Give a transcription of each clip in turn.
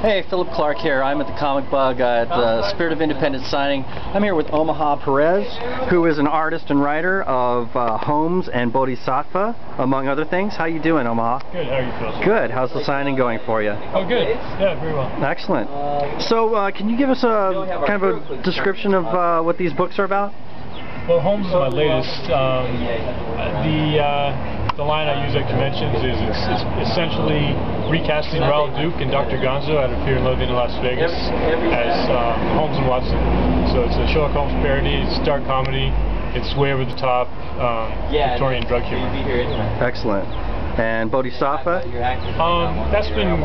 Hey, Philip Clark here. I'm at the Comic Bug at the Spirit of Independence signing. I'm here with Omaha Perez, who is an artist and writer of Holmes and Bodhisattva, among other things. How you doing, Omaha? Good. How are you, Phil? Good. How's the signing going for you? Oh, good. Yeah, very well. Excellent. So, can you give us a kind of a description of what these books are about? Well, Holmes is my latest. The line I use at conventions is it's essentially recasting Raoul Duke and Dr. Gonzo out of Fear and Loathing in Las Vegas as Holmes and Watson. So it's a Sherlock Holmes parody, it's dark comedy, it's way over the top, Victorian drug humor. Excellent. And Bodhisattva? That's been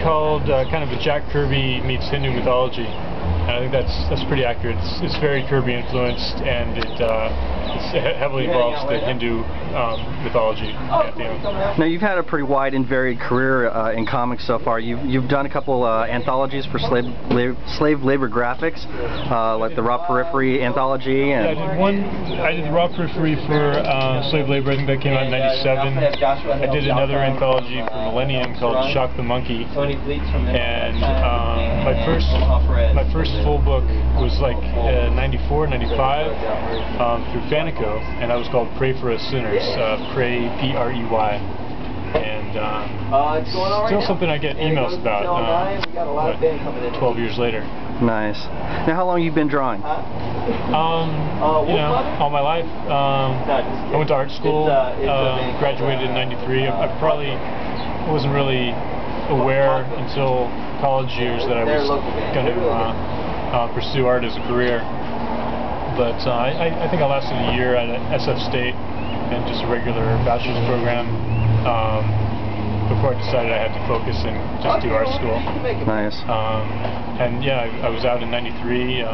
called kind of a Jack Kirby meets Hindu mythology. And I think that's pretty accurate. It's very Kirby influenced, and it heavily involves the Hindu mythology pantheon. Now you've had a pretty wide and varied career in comics so far. You've done a couple anthologies for slave labor graphics, like the Raw Periphery anthology. And yeah, I did the Raw Periphery for slave labor. I think that came out in '97. I did another anthology for Millennium called Shock the Monkey, and my first full book was like '94, '95 through Fanico, and that was called Pray for Us Sinners. Pray, P-R-E-Y. And still something I get emails about 12 years later. Nice. Now, how long have you been drawing? All my life. I went to art school, graduated in '93. I probably wasn't really aware until college years that I was going to pursue art as a career. But I think I lasted a year at SF State and just a regular bachelor's program before I decided I had to focus and just do art school. Nice. And yeah, I was out in '93,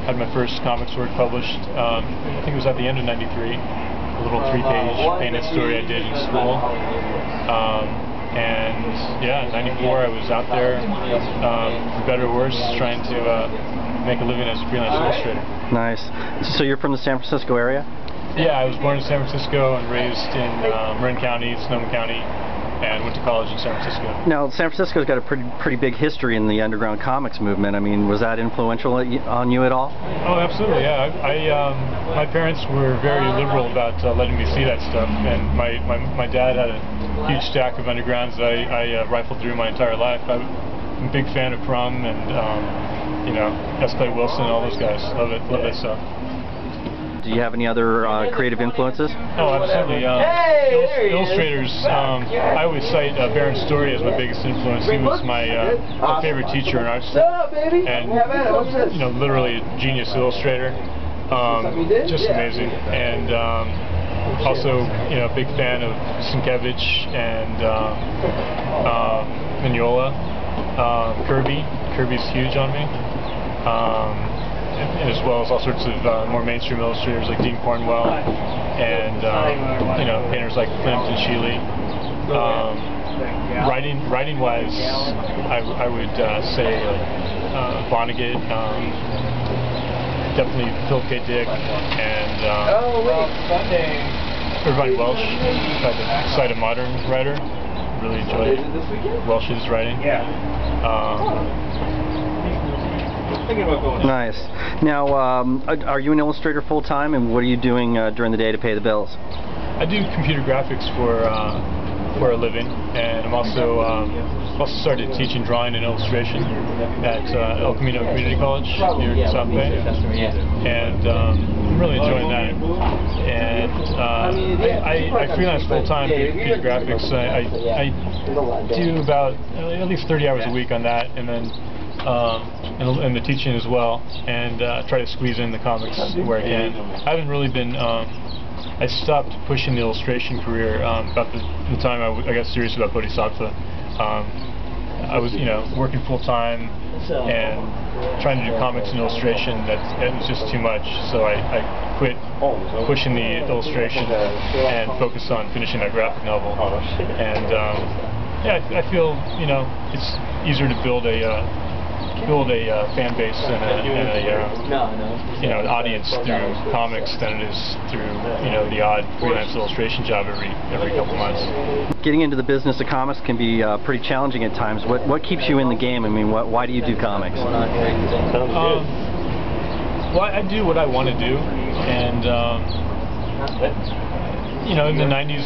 had my first comics work published. I think it was at the end of '93, a little 3-page painted story I did in school. And yeah, in '94 I was out there, for better or worse, trying to make a living as a freelance illustrator. Nice. So you're from the San Francisco area? Yeah, I was born in San Francisco and raised in Marin County, Sonoma County, and went to college in San Francisco. Now, San Francisco's got a pretty big history in the underground comics movement. I mean, was that influential on you at all? Oh, absolutely, yeah. My parents were very liberal about letting me see that stuff, and my dad had a huge stack of undergrounds that I rifled through my entire life. I'm a big fan of Crumb and S. Clay Wilson, all those guys. Love that stuff. Do you have any other creative influences? Oh, absolutely. Illustrators. I always cite Baron Story as my biggest influence. He was my favorite teacher in art school, and literally a genius illustrator. Just amazing. And also, a big fan of Sienkiewicz and Mignola. Kirby's huge on me. As well as all sorts of more mainstream illustrators like Dean Cornwell and painters like Klimt and Sheely. Writing-wise, I would say Vonnegut, definitely Philip K. Dick, and Irvine Welsh. If I decide a modern writer, really enjoyed Welsh's writing. Nice. Now, are you an illustrator full-time, and what are you doing during the day to pay the bills? I do computer graphics for a living, and I'm also started teaching drawing and illustration at El Camino Community College near South Bay, and I'm really enjoying that. And I freelance full-time doing computer graphics. I do about at least 30 hours a week on that, and then and the teaching as well, and try to squeeze in the comics where I can. I haven't really been, I stopped pushing the illustration career about the time I got serious about Bodhisattva. I was, working full-time and trying to do comics and illustration. It was just too much, so I quit pushing the illustration and focused on finishing that graphic novel. And yeah, I feel, it's easier to build a build a fan base and an audience through comics than it is through the odd freelance illustration job every couple months. Getting into the business of comics can be pretty challenging at times. What keeps you in the game? I mean, why do you do comics? Well, I do what I want to do, and in the 90s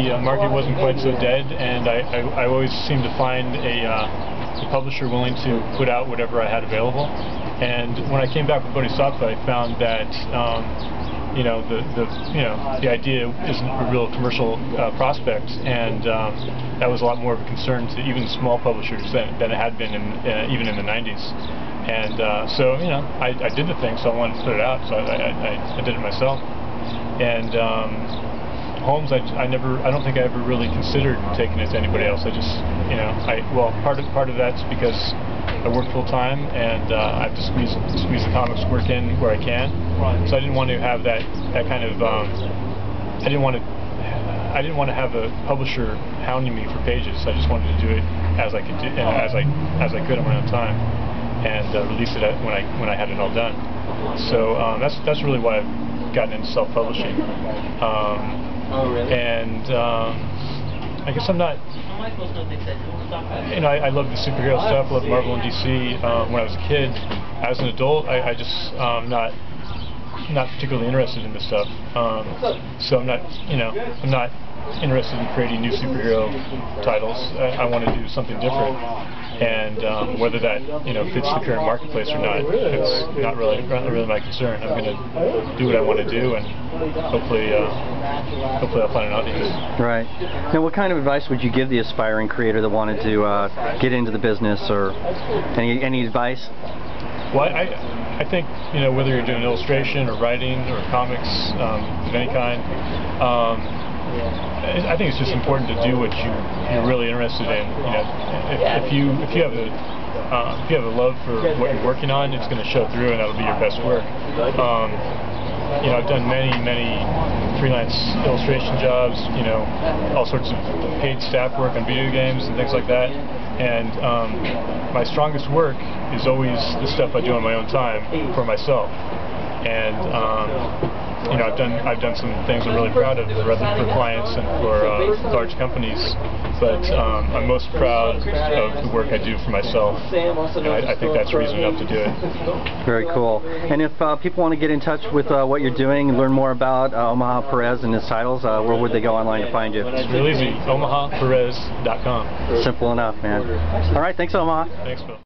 the market wasn't quite so dead, and I always seemed to find a publisher willing to put out whatever I had available. And when I came back with Bodhisattva, I found that the idea isn't a real commercial prospect, and that was a lot more of a concern to even small publishers than it had been even in the 90s. And so I did the thing, so I wanted to put it out, so I did it myself. And Holmes, I don't think I ever really considered taking it to anybody else. I just, part of that's because I work full time, and I have to squeeze the comics work in where I can. So I didn't want to have that kind of, I didn't want to have a publisher hounding me for pages. I just wanted to do it as I could do, as I could on my own time, and release it when I had it all done. So that's really why I've gotten into self-publishing. And I guess I'm not, I love the superhero stuff, I love Marvel and DC. When I was a kid, as an adult, I just not particularly interested in this stuff. So I'm not interested in creating new superhero titles. I want to do something different, and whether that fits the current marketplace or not, it's not really my concern. I'm going to do what I want to do, and hopefully I'll find an audience. Right. Now, what kind of advice would you give the aspiring creator that wanted to get into the business, or any advice? Well, I think whether you're doing illustration or writing or comics of any kind, I think it's just important to do what you're really interested in. If you have a love for what you're working on, it's going to show through, and that'll be your best work. I've done many freelance illustration jobs, all sorts of paid staff work on video games and things like that. And my strongest work is always the stuff I do on my own time for myself. And I've done some things I'm really proud of for clients and for large companies, but I'm most proud of the work I do for myself, and I think that's reason enough to do it. Very cool. And if people want to get in touch with what you're doing and learn more about Omaha Perez and his titles, where would they go online to find you? It's real easy, omahaperez.com. Simple enough, man. All right, thanks, Omaha. Thanks, Bill.